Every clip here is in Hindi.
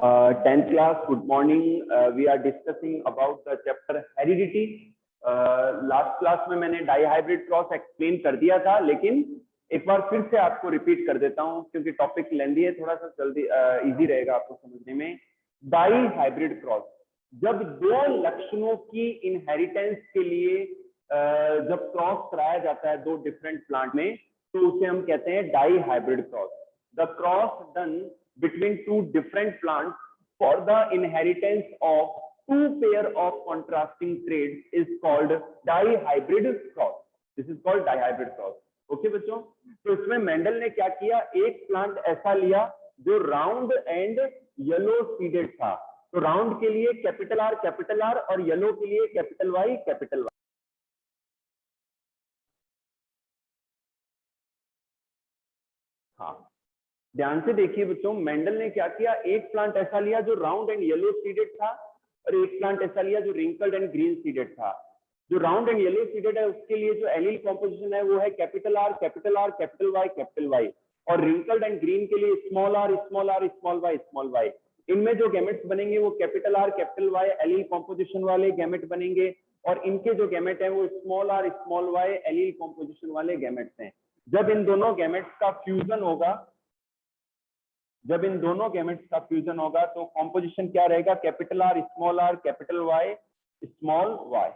10th class, good morning. We are discussing about the chapter heredity. Last class में मैंने डाई हाइब्रिड क्रॉस एक्सप्लेन कर दिया था, लेकिन एक बार फिर से आपको रिपीट कर देता हूं क्योंकि टॉपिक लेंदी है, थोड़ा सा जल्दी इजी रहेगा आपको समझने में। डाई हाइब्रिड क्रॉस, जब दो लक्षणों की इनहेरिटेंस के लिए जब क्रॉस कराया जाता है दो डिफरेंट प्लांट में, तो उसे हम कहते हैं dihybrid cross. The cross done between two different plants for the inheritance of two pair of contrasting traits is called dihybrid cross. This is called dihybrid cross. Okay बच्चों, तो इसमें मेंडल ने क्या किया, एक प्लांट ऐसा लिया जो राउंड एंड येलो सीडेड था। तो राउंड के लिए कैपिटल आर और येलो के लिए कैपिटल वाई। हाँ, ध्यान से देखिए बच्चों, मेंडल ने क्या किया, एक प्लांट ऐसा लिया जो राउंड एंड येलो सीडेड था और एक प्लांट ऐसा लिया जो रिंकल्ड एंड ग्रीन सीडेड था। जो राउंड एंड येलो सीडेड है उसके लिए जो एलील कॉम्पोजिशन है वो है कैपिटल आर, कैपिटल वाई, और रिंकल्ड एंड ग्रीन के लिए स्मॉल आर, स्मॉल वाई। इनमें जो गैमेट्स बनेंगे वो capital R, capital Y allele composition वाले गैमेट बनेंगे, और इनके जो गैमेट है वो small R, small Y allele composition वाले गैमेट्स हैं। जब इन दोनों गैमेट्स का फ्यूजन होगा, तो कॉम्पोजिशन क्या रहेगा, capital R, capital Y, small Y.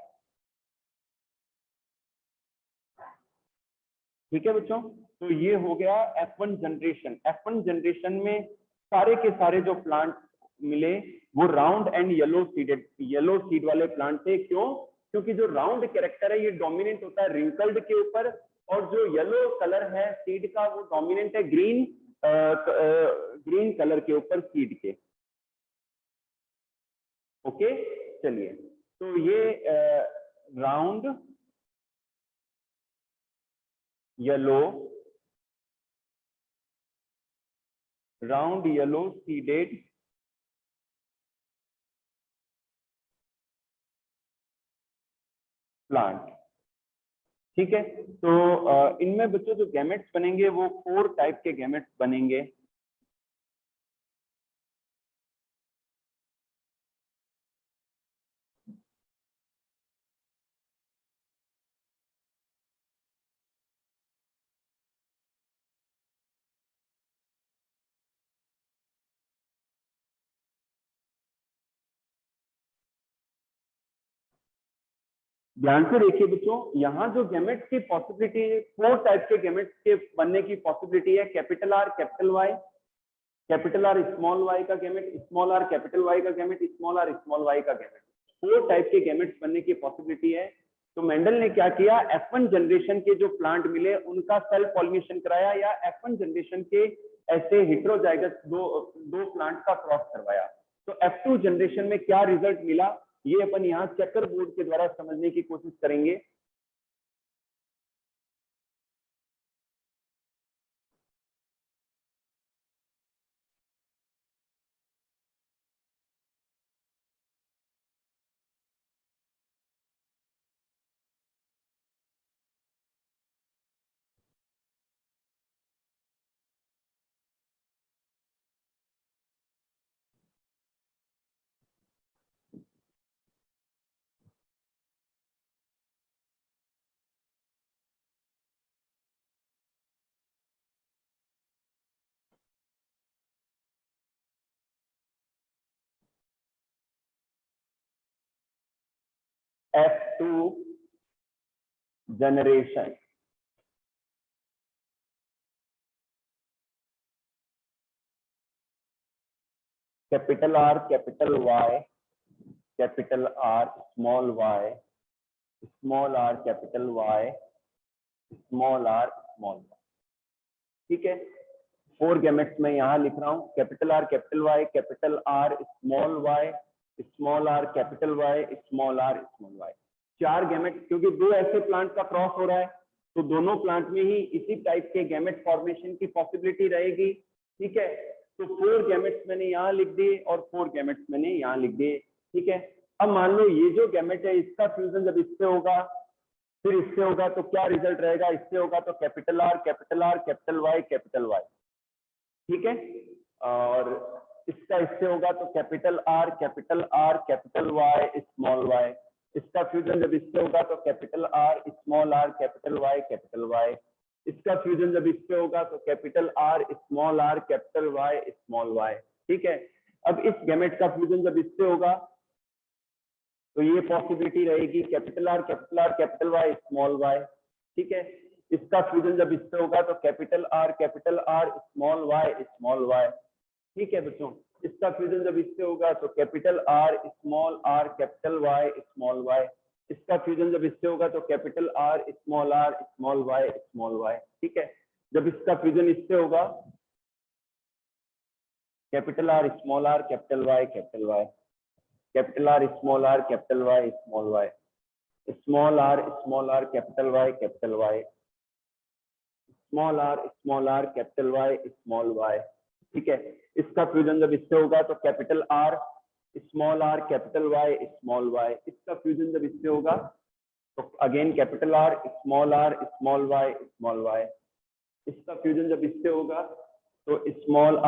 ठीक है बच्चों, तो ये हो गया F1 जनरेशन। F1 जनरेशन में सारे के सारे जो प्लांट मिले वो राउंड एंड येलो सीड वाले प्लांट थे। क्यों? क्योंकि जो राउंड कैरेक्टर है ये डोमिनेंट होता है रिंकल्ड के ऊपर, और जो येलो कलर है सीड का वो डोमिनेंट है ग्रीन कलर के ऊपर सीड के। ओके, चलिए, तो ये राउंड येलो सीडेड प्लांट। ठीक है, तो इनमें बच्चों जो गैमेट्स बनेंगे वो 4 टाइप के गैमेट्स बनेंगे। ध्यान से देखिए बच्चों, यहाँ जो गैमेट्स की पॉसिबिलिटी है, 4 टाइप के गैमेट्स के बनने की पॉसिबिलिटी है। Capital R, capital Y, capital R small Y का gamete, small R capital Y का gamete, small R small Y का गैमेट। 4 टाइप के गैमेट्स बनने की पॉसिबिलिटी है। तो मेंडल ने क्या किया, F1 जनरेशन के जो प्लांट मिले उनका सेल्फ पॉलिनेशन कराया, या F1 जनरेशन के ऐसे हेटेरोजाइगस दो प्लांट का क्रॉस करवाया। तो F2 जनरेशन में क्या रिजल्ट मिला ये अपन यहाँ चेकर बोर्ड के द्वारा समझने की कोशिश करेंगे। F2 generation, capital R, capital Y, capital R small Y, small R capital Y, small R small Y. ठीक है, 4 गैमेट्स में यहाँ लिख रहा हूँ, capital R, capital Y, capital R small Y, small R capital Y, small R small Y. 4 gamete, क्योंकि 2 ऐसे प्लांट का क्रॉस हो रहा है तो दोनों प्लांट में ही इसी टाइप के गैमेट फॉर्मेशन की पॉसिबिलिटी रहेगी। ठीक है, तो 4 गैमेट्स मैंने यहाँ लिख दिए और 4 गैमेट्स मैंने यहाँ लिख दिए। ठीक है, अब मान लो ये जो गैमेट है इसका फ्यूजन जब इससे होगा फिर इससे होगा तो क्या रिजल्ट रहेगा, इससे होगा तो capital R, capital Y, capital Y. ठीक है, और इसका इससे होगा तो capital R capital Y small Y. इसका फ्यूजन जब इससे होगा तो कैपिटल आर कैपिटल वाई। इसका फ्यूजन जब इससे होगा तो capital R capital Y small Y. ठीक है, अब इस गैमेट का फ्यूजन जब इससे होगा तो ये पॉसिबिलिटी रहेगी capital R capital Y small Y. ठीक है, इसका फ्यूजन जब इससे होगा तो कैपिटल आर स्मॉल वाई। ठीक है बच्चों, इसका फ्यूजन जब इससे होगा तो capital R capital Y small Y. इसका फ्यूजन जब इससे होगा तो कैपिटल आर स्मॉल वाई। ठीक है, जब इसका फ्यूजन इससे होगा capital R capital Y capital Y, capital R capital Y small Y, small R capital Y capital Y, small R capital Y small Y. ठीक है, इसका फ्यूजन जब इससे होगा तो capital R capital Y small Y. इसका फ्यूजन जब इससे होगा तो again capital R small Y small Y. इसका फ्यूजन जब इससे होगा तो small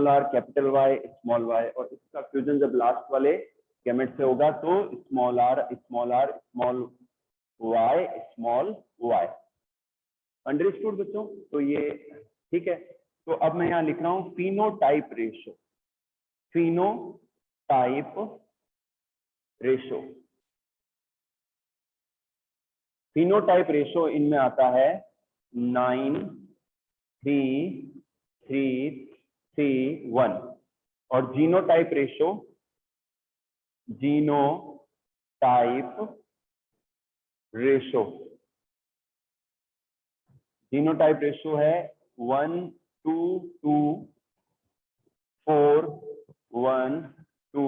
R capital Y small Y, और इसका फ्यूजन जब लास्ट वाले गैमेट से होगा तो small R small Y. Understood बच्चों? तो ये ठीक है। तो अब मैं यहाँ लिख रहा हूँ फिनोटाइप रेशो। फिनोटाइप रेशो इनमें आता है 9 3 3 3 1, और जीनोटाइप रेशो जीनोटाइप रेशो है 1 2 2 4 1 2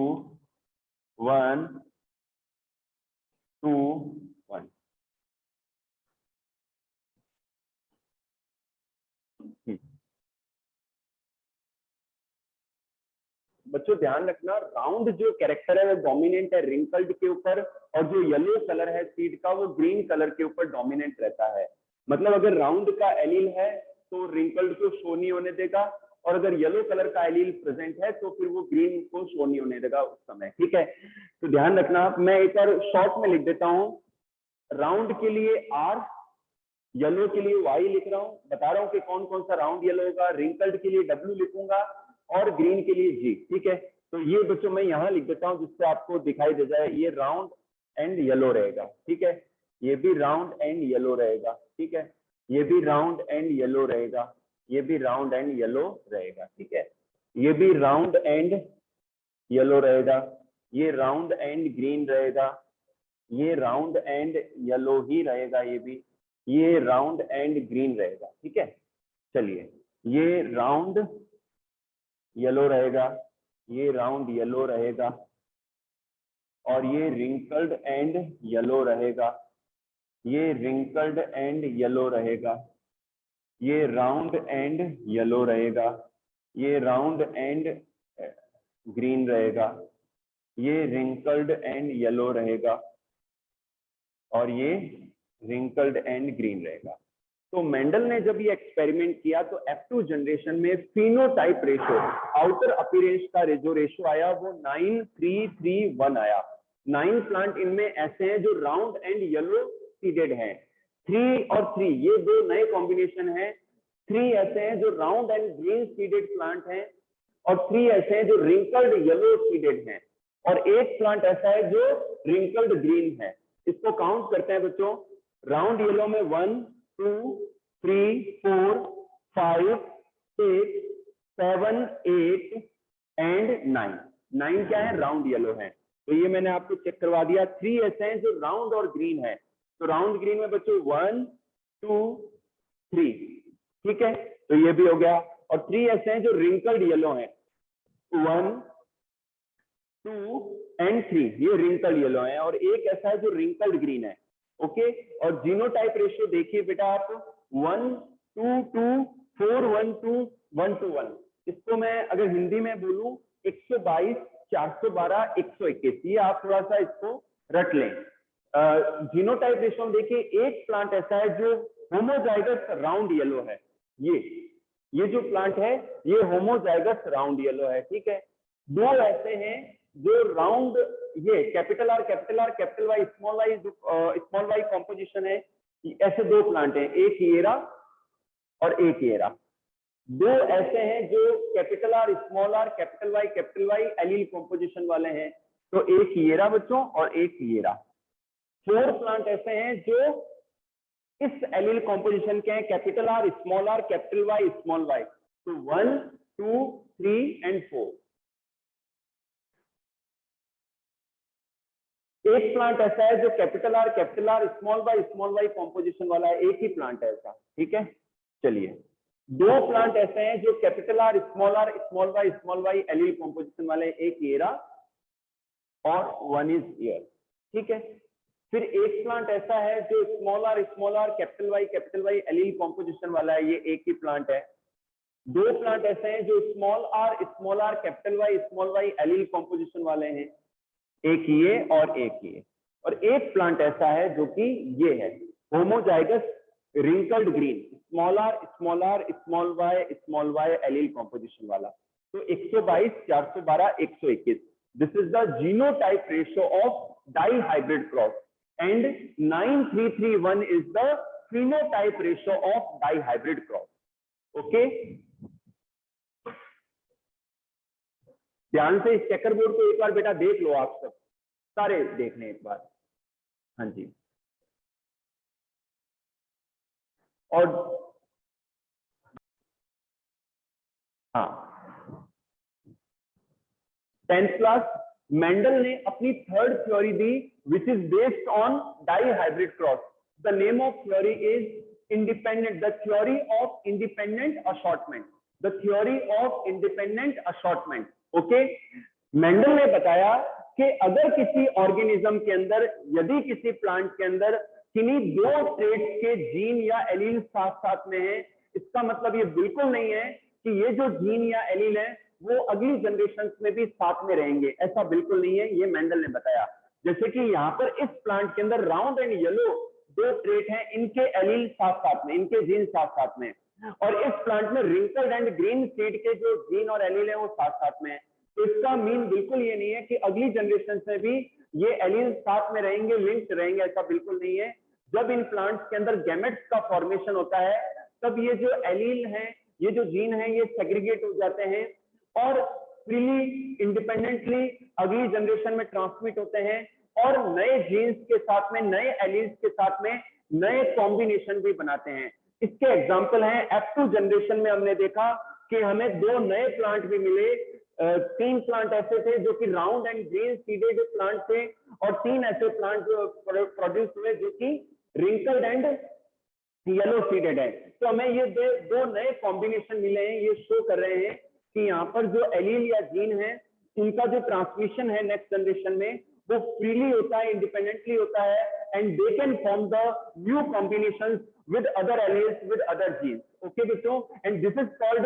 1 2 1। बच्चों ध्यान रखना, राउंड जो कैरेक्टर है वो डोमिनेंट है रिंकल्ड के ऊपर, और जो येलो कलर है सीड का वो ग्रीन कलर के ऊपर डोमिनेंट रहता है। मतलब अगर राउंड का एलील है तो रिंकल्ड को शो नहीं होने देगा, और अगर येलो कलर का एलील प्रेजेंट है तो फिर वो ग्रीन को शो नहीं होने देगा उस समय। ठीक है, तो ध्यान रखना। मैं एक बार शॉर्ट में लिख देता हूँ, राउंड के लिए आर, येलो के लिए वाई लिख रहा हूँ, बता रहा हूँ कि कौन कौन सा राउंड येलो होगा। रिंकल्ड के लिए डब्ल्यू लिखूंगा और ग्रीन के लिए जी। ठीक है, तो ये बच्चों मैं यहाँ लिख देता हूँ जिससे आपको दिखाई दे जाए, ये राउंड एंड येलो रहेगा। ठीक है, ये भी राउंड एंड येलो रहेगा। ठीक है, ये भी राउंड एंड येलो रहेगा, ये भी राउंड एंड येलो रहेगा। ठीक है, ये भी राउंड एंड येलो रहेगा, ये राउंड एंड ग्रीन रहेगा, ये राउंड एंड येलो ही रहेगा, ये भी, ये राउंड एंड ग्रीन रहेगा। ठीक है, चलिए, ये राउंड येलो रहेगा, ये राउंड येलो रहेगा, और ये रिंकल्ड एंड येलो रहेगा, ये रिंकल्ड एंड येलो रहेगा, ये राउंड एंड येलो रहेगा, ये राउंड एंड ग्रीन रहेगा, ये रिंकल्ड एंड येलो रहेगा, और ये रिंकल्ड एंड ग्रीन रहेगा। तो मेंडल ने जब ये एक्सपेरिमेंट किया तो F2 जनरेशन में फिनोटाइप रेशो, आउटर अपीयरेंस का जो रेशो आया वो 9:3:3:1 आया। 9 प्लांट इनमें ऐसे हैं जो राउंड एंड येलो सीडेड हैं। 3 और 3 ये दो नए कॉम्बिनेशन हैं। 3 ऐसे हैं जो round and green seeded plant हैं, और 3 ऐसे हैं जो रिंकल्ड येलो सीडेड हैं, और एक प्लांट ऐसा है जो रिंकल्ड ग्रीन है। इसको काउंट करते हैं बच्चों। राउंड येलो में 1 2 3 4 5 6 7 8 एंड 9। 9 क्या है? राउंड येलो है। तो ये मैंने आपको चेक करवा दिया। 3 ऐसे हैं जो राउंड और ग्रीन है। तो राउंड ग्रीन में बच्चों 1 2 3। ठीक है, तो ये भी हो गया। और 3 ऐसे हैं जो रिंकल्ड येलो है, 1 2 एंड 3, ये रिंकल्ड येलो है। और एक ऐसा है जो रिंकल्ड ग्रीन है। ओके, और जीनोटाइप रेशियो देखिए बेटा आप, 1 2 2 4 1 2 1 2 1। इसको मैं अगर हिंदी में बोलूं 122 412 121, ये आप थोड़ा सा इसको रट लें। जीनोटाइप रेशियो में देखिए, एक प्लांट ऐसा है जो होमोजाइगस राउंड येलो है, ये ये जो प्लांट है ये होमोजाइगस राउंड येलो है, ठीक है। दो ऐसे हैं जो राउंड, ये capital R capital Y small Y composition है, ऐसे दो प्लांट हैं, एक येरा और एक येरा। दो ऐसे हैं जो capital R capital Y allele composition वाले हैं, तो एक येरा बच्चों और एक येरा। 4 प्लांट ऐसे हैं जो इस एलील कॉम्पोजिशन के हैं, capital R capital Y small Y. तो 1 2 3 एंड 4। एक प्लांट ऐसा है जो capital R small Y composition वाला है, एक ही प्लांट है ऐसा, ठीक है। चलिए, दो प्लांट ऐसे हैं जो capital R small Y allele composition वाले, एक येरा और 1 इज ईयर, ठीक है। फिर एक प्लांट ऐसा है जो small R capital Y allele composition वाला है, ये एक ही प्लांट है। दो प्लांट ऐसे हैं जो small R capital Y allele composition वाले हैं, एक ये और एक ये। और एक प्लांट ऐसा है जो कि ये है, homozygous wrinkled green, small Y allele composition वाला। तो 122 412 121, this is the genotype ratio of dihybrid cross, and 9331 is the phenotype ratio of dihybrid cross. Okay, ध्यान से इस चेकर बोर्ड को एक बार बेटा देख लो, आप सब सारे देख लें एक बार। हाँ जी, और हाँ, 10th क्लास मेंडल ने अपनी थर्ड थ्योरी दी which is based on dihybrid cross. The name of theory is independent, the theory of independent assortment, the theory of independent assortment. Okay, Mendel ने बताया कि अगर किसी ऑर्गेनिज्म के अंदर, यदि किसी प्लांट के अंदर किन्हीं दो ट्रेट्स के जीन या एलील साथ साथ में है, इसका मतलब ये बिल्कुल नहीं है कि ये जो जीन या एलील है वो अगली जनरेशन में भी साथ में रहेंगे, ऐसा बिल्कुल नहीं है, ये मेंडल ने बताया। जैसे कि यहाँ पर इस प्लांट के अंदर राउंड एंड येलो दो ट्रेट हैं, इनके एलील साथ साथ में, इनके जीन साथ साथ में, और इस प्लांट में रिंकल्ड एंड ग्रीन सीड के जो जीन और एलील है वो साथ साथ में है। तो इसका मीन बिल्कुल ये नहीं है कि अगली जनरेशन में भी ये एलील साथ में रहेंगे, लिंक्ड रहेंगे, ऐसा बिल्कुल नहीं है। जब इन प्लांट्स के अंदर गैमेट्स का फॉर्मेशन होता है तब ये जो एलील हैं, ये जो जीन हैं, ये सेग्रीगेट हो जाते हैं और फ्रीली इंडिपेंडेंटली अगली जनरेशन में ट्रांसमिट होते हैं, और नए जीन्स के साथ में, नए एलील्स के साथ में नए कॉम्बिनेशन भी बनाते हैं। इसके एग्जाम्पल हैं F2 जनरेशन में हमने देखा कि हमें दो नए प्लांट भी मिले, 3 प्लांट ऐसे थे जो कि round and green seeded plant थे, और 3 ऐसे प्लांट जो प्रोड्यूस हुए जो कि रिंकल्ड एंड येलो सीडेड है। तो हमें ये दो नए कॉम्बिनेशन मिले हैं, ये शो कर रहे हैं कि यहाँ पर जो एलील या जीन है उनका जो ट्रांसमिशन है नेक्स्ट जनरेशन में वो फ्रीली होता है, इंडिपेंडेंटली होता है, and they can form the new combinations with other alleles with other genes. Okay बच्चों, and this is called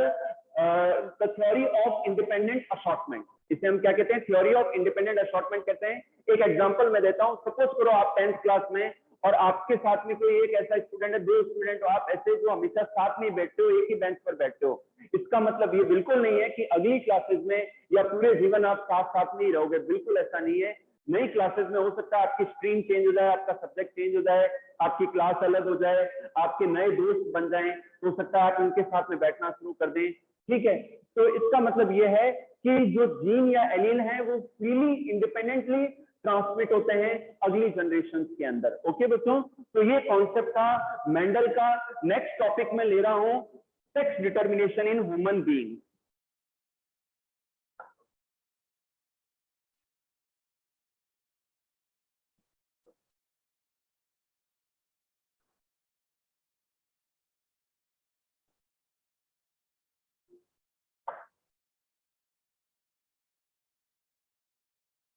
the theory of independent assortment. इसे हम क्या कहते हैं? थ्योरी ऑफ इंडिपेंडेंट असॉर्टमेंट कहते हैं। एक एग्जांपल मैं देता हूं, सपोज करो आप 10th क्लास में और आपके साथ में कोई एक ऐसा स्टूडेंट है, 2 स्टूडेंट हो आप ऐसे जो हमेशा साथ में बैठते हो, एक ही बेंच पर बैठते हो। इसका मतलब ये बिल्कुल नहीं है कि अगली क्लासेस में या पूरे जीवन आप साथ साथ में ही रहोगे, बिल्कुल ऐसा नहीं है। नई क्लासेस में हो सकता है आपकी स्ट्रीम चेंज हो जाए, आपका सब्जेक्ट चेंज हो जाए, आपकी क्लास अलग हो जाए, आपके नए दोस्त बन जाएं, हो सकता है आप उनके साथ में बैठना शुरू कर दें, ठीक है। तो इसका मतलब ये है कि जो जीन या एलील है वो फ्रीली इंडिपेंडेंटली ट्रांसमिट होते हैं अगली जनरेशन के अंदर। ओके बच्चों, तो ये कॉन्सेप्ट था मेंडल का। नेक्स्ट टॉपिक में ले रहा हूं sex determination in human being.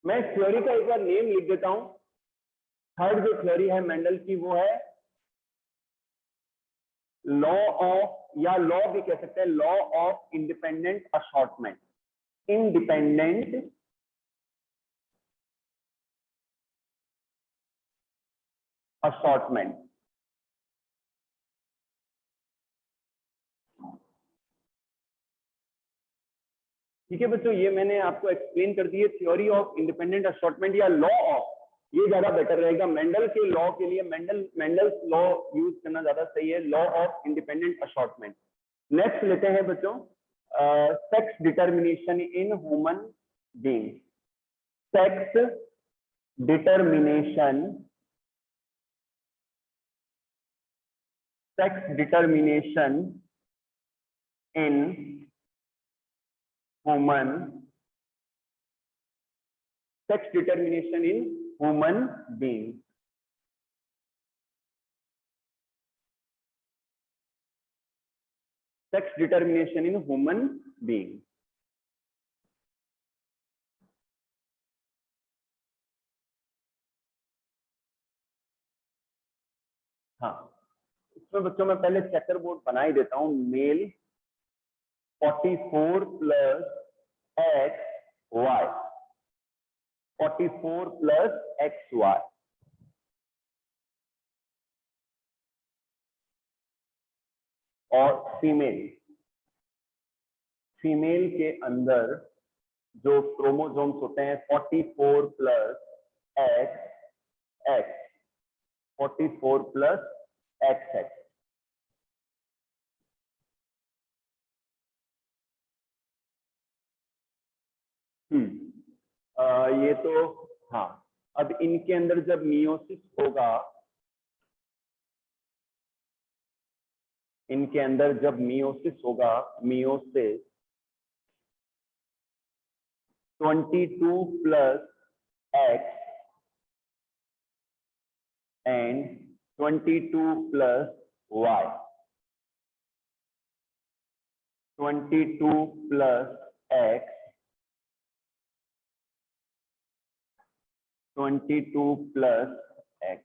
मैं थ्योरी का एक बार नेम लिख देता हूं। थर्ड जो थ्योरी है मेंडल की वो है लॉ ऑफ, या लॉ भी कह सकते हैं, law of independent assortment. Independent assortment. ठीक है बच्चों, ये मैंने आपको एक्सप्लेन कर दिए थ्योरी ऑफ इंडिपेंडेंट असॉर्टमेंट या लॉ ऑफ, ये ज्यादा बेटर रहेगा मेंडल के लॉ के लिए, मेंडल्स लॉ यूज करना ज्यादा सही है, law of independent assortment. Next लेते हैं बच्चों sex determination in human being. Sex determination, sex determination in human, sex determination in human being। sex determination in human being। हाँ, इसमें बच्चों मैं पहले चेकर बोर्ड बना ही देता हूं। Male 44 plus X Y, 44 plus X Y, और फीमेल, फीमेल के अंदर जो क्रोमोसोम्स होते हैं 44 plus X X, 44 plus X X. ये तो हाँ, अब इनके अंदर जब मियोसिस होगा, इनके अंदर जब मियोसिस होगा, meiosis 22 plus X and 22 plus Y, 22 plus X 22 plus X.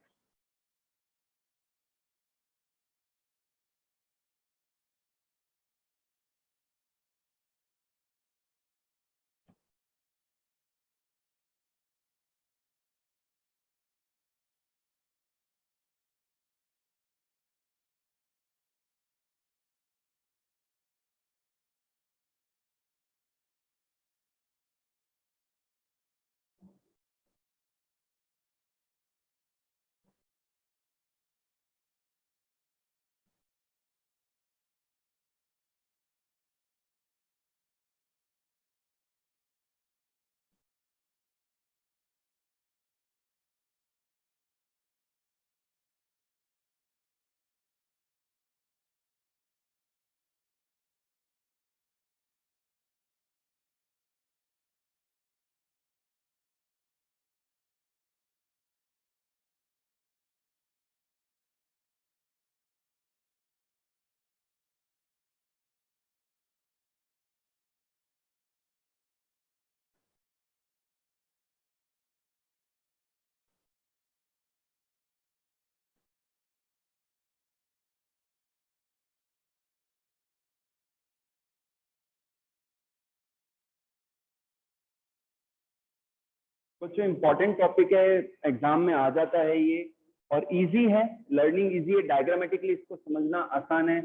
कुछ इंपॉर्टेंट टॉपिक है, एग्जाम में आ जाता है ये, और इजी है, लर्निंग इजी है, डायग्रामेटिकली इसको समझना आसान है।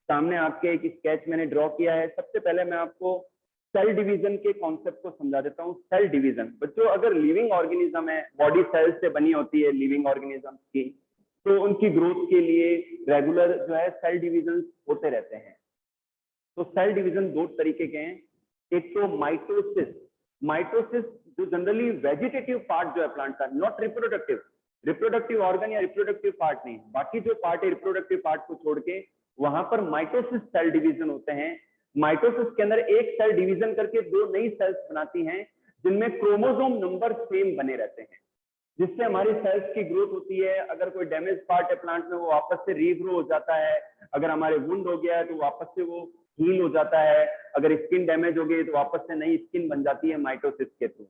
सामने आपके एक स्केच मैंने ड्रॉ किया है। सबसे पहले मैं आपको सेल डिवीजन के कॉन्सेप्ट को समझा देता हूँ। सेल डिवीजन बच्चों, अगर लिविंग ऑर्गेनिज्म है, बॉडी सेल से बनी होती है लिविंग ऑर्गेनिज्म की, तो उनकी ग्रोथ के लिए रेगुलर जो है सेल डिवीजन होते रहते हैं। तो सेल डिवीजन दो तरीके के हैं, एक तो माइटोसिस, माइटोसिस जो जनरली वेजिटेटिव पार्ट जो है प्लांट का, नॉट रिप्रोडक्टिव, रिप्रोडक्टिव ऑर्गन या रिप्रोडक्टिव पार्ट नहीं, बाकी जो पार्ट है रिप्रोडक्टिव पार्ट को छोड़ के वहां पर माइटोसिस सेल डिवीजन होते हैं। माइटोसिस के अंदर एक सेल डिवीजन करके दो नई सेल्स बनाती हैं जिनमें क्रोमोसोम नंबर सेम बने रहते हैं, जिससे हमारी सेल्स की ग्रोथ होती है। अगर कोई डैमेज पार्ट है प्लांट में वो वापस से रीग्रो हो जाता है, अगर हमारे वुंड हो गया है तो वापस से वो हील हो जाता है, अगर स्किन डैमेज हो गई तो वापस से नई स्किन बन जाती है माइटोसिस के थ्रू।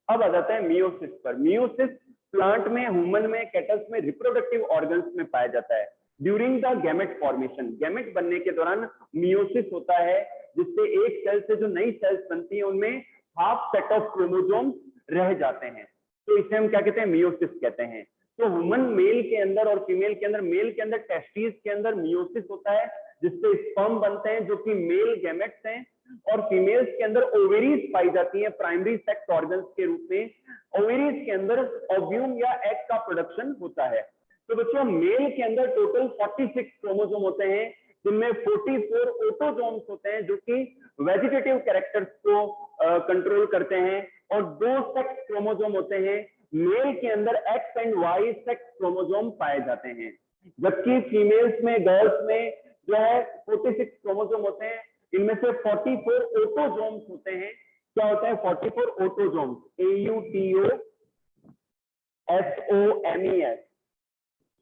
अब आ जाता है मियोसिस पर। मियोसिस प्लांट में, ह्यूमन में, कैटल्स में रिप्रोडक्टिव ऑर्गन्स में पाया जाता है during the gamete formation. Gamete बनने के दौरान मियोसिस होता है, जिससे एक सेल से जो नई सेल्स बनती है उनमें हाफ सेट ऑफ क्रोमोसोम रह जाते हैं, तो इसे हम क्या कहते हैं, मियोसिस कहते हैं। तो ह्यूमन मेल के अंदर और फीमेल के अंदर, मेल के अंदर टेस्टिस के अंदर मियोसिस होता है, जिससे स्पर्म बनते हैं जो कि मेल गैमेट्स हैं, और फीमेल्स के अंदर ओवेरीज पाई जाती हैं प्राइमरी सेक्स ऑर्गन्स के रूप में। ओवेरीज के अंदर ओव्यूम या एग का प्रोडक्शन होता है। तो बच्चों मेल के अंदर टोटल 46 क्रोमोसोम होते हैं, जिनमें 44 ऑटोसोम्स होते हैं जो कि वेजिटेटिव कैरेक्टर्स को कंट्रोल करते हैं, और 2 सेक्स क्रोमोसोम होते हैं। मेल के अंदर X and Y sex chromosome पाए जाते हैं, जबकि फीमेल्स में, गर्ल्स में जो है 46 क्रोमोसोम होते हैं। इनमें से 44 ऑटोसोम्स होते हैं। क्या होते हैं 44 ऑटोसोम्स? AUTOSOMES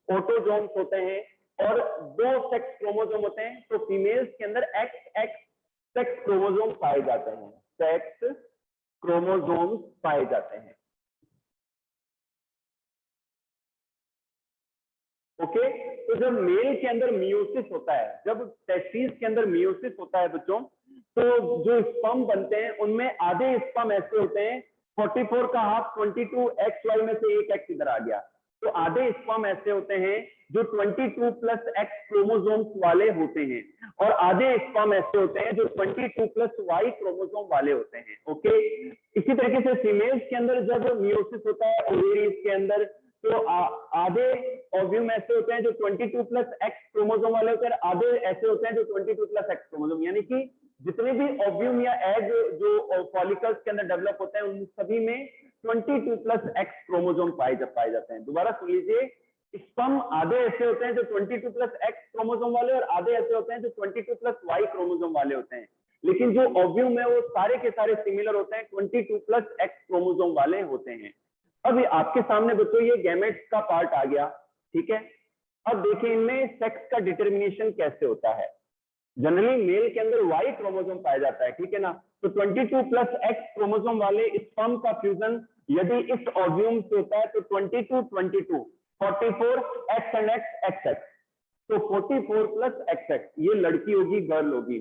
ऑटोसोम्स होते हैं, और 2 सेक्स क्रोमोसोम होते हैं। तो फीमेल्स के अंदर XX सेक्स क्रोमोसोम पाए जाते हैं, सेक्स क्रोमोसोम्स पाए जाते हैं। ओके, तो जब मेल के अंदर मियोसिस होता है, जब टेस्टिस के अंदर मियोसिस होता है बच्चों, तो जो स्पर्म बनते हैं उनमें आधे स्पर्म ऐसे होते हैं, 44 का हाफ 22 XY में से एक एक्स इधर आ गया, तो आधे स्पर्म ऐसे होते हैं जो 22 प्लस एक्स क्रोमोसोम्स वाले होते हैं, और आधे स्पर्म ऐसे होते हैं जो 22 प्लस वाई क्रोमोसोम वाले होते हैं। ओके, इसी तरीके से फीमेल्स के अंदर जब मियोसिस होता है ओवेरीज के अंदर, तो आधे ओव्यूम ऐसे होते हैं जो 22 प्लस एक्स क्रोमोसोम वाले होते हैं, आधे ऐसे होते हैं जो 22 प्लस एक्स क्रोमोसोम, यानी कि जितने भी ओव्यूम या एग जो फॉलिकल्स के अंदर डेवलप होते हैं उन सभी में 22 प्लस एक्स क्रोमोसोम पाए जाते हैं। दोबारा सुन लीजिए, स्पर्म आधे ऐसे होते हैं जो 22 प्लस एक्स क्रोमोसोम वाले, और आधे ऐसे होते हैं जो 22 प्लस वाई क्रोमोसोम वाले होते हैं, लेकिन जो ओव्यूम है वो सारे के सारे सिमिलर होते हैं, 22 प्लस एक्स क्रोमोसोम वाले होते हैं। अब आपके सामने बच्चों ये गैमेट्स का पार्ट आ गया, ठीक है। अब देखिए इनमें सेक्स का डिटर्मिनेशन कैसे होता है। जनरली मेल के अंदर वाई क्रोमोसोम पाया जाता है, ठीक है ना। तो 22 प्लस एक्स क्रोमोसोम वाले स्पर्म का फ्यूजन यदि इस ओव्यूम से होता है तो 22 22 44 x and x x x, तो 44 प्लस एक्स एक्स, ये लड़की होगी, गर्ल होगी।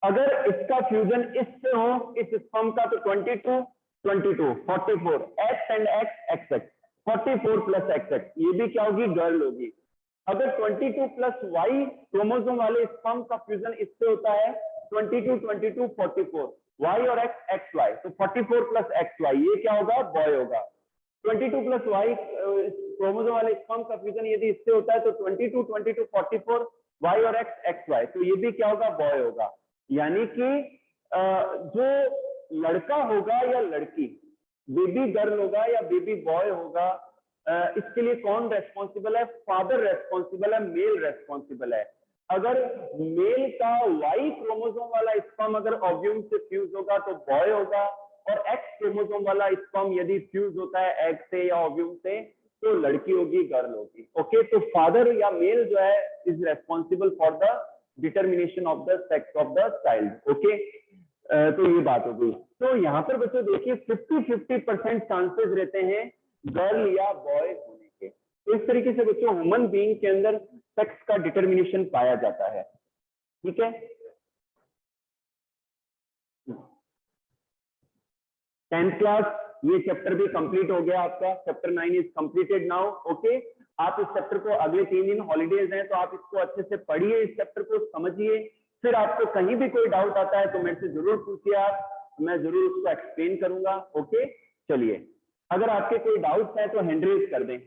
अगर इसका फ्यूजन इससे हो, इस स्पर्म का, तो 22 22 44 x and x x X, 44 plus X X, ये भी क्या होगी, गर्ल होगी। अगर 22 प्लस वाई क्रोमोसोम वाले स्पर्म का फ्यूजन इससे होता है 22 22 44 वाई और एक्स एक्स वाई, तो 44 प्लस एक्स वाई, ये क्या होगा, बॉय होगा। 22 प्लस वाई क्रोमोसोम वाले स्पर्म का फ्यूजन यदि इससे होता है तो 22 22 44 वाई और एक्स एक्स वाई, तो ये भी क्या होगा, बॉय होगा। यानी कि जो लड़का होगा या लड़की, बेबी गर्ल होगा या बेबी बॉय होगा, इसके लिए कौन रेस्पॉन्सिबल है, फादर रेस्पॉन्सिबल है, मेल रेस्पॉन्सिबल है। अगर मेल का वाई क्रोमोसोम वाला स्पर्म अगर ओव्यूम से फ्यूज होगा तो बॉय होगा, और एक्स क्रोमोसोम वाला स्पर्म यदि फ्यूज होता है एग से या ओव्यूम से तो लड़की होगी, गर्ल होगी। ओके, तो फादर या मेल जो है is responsible for the determination of the sex of the child. Okay, तो ये बात हो गई। तो यहाँ पर बच्चों देखिए 50-50% चांसेस रहते हैं गर्ल या बॉय होने के। तो इस तरीके से बच्चों ह्यूमन बीइंग के अंदर सेक्स का डिटर्मिनेशन पाया जाता है, ठीक है। 10th क्लास ये चैप्टर भी कंप्लीट हो गया आपका, chapter 9 is completed now. Okay, आप इस चैप्टर को अगले 3 दिन हॉलीडेज हैं तो आप इसको अच्छे से पढ़िए, इस चैप्टर को समझिए। फिर आपको कहीं भी कोई डाउट आता है तो मेरे से जरूर पूछिए आप, मैं जरूर उसको एक्सप्लेन करूंगा। ओके, चलिए, अगर आपके कोई डाउट्स हैं तो हैंड रेज कर दें।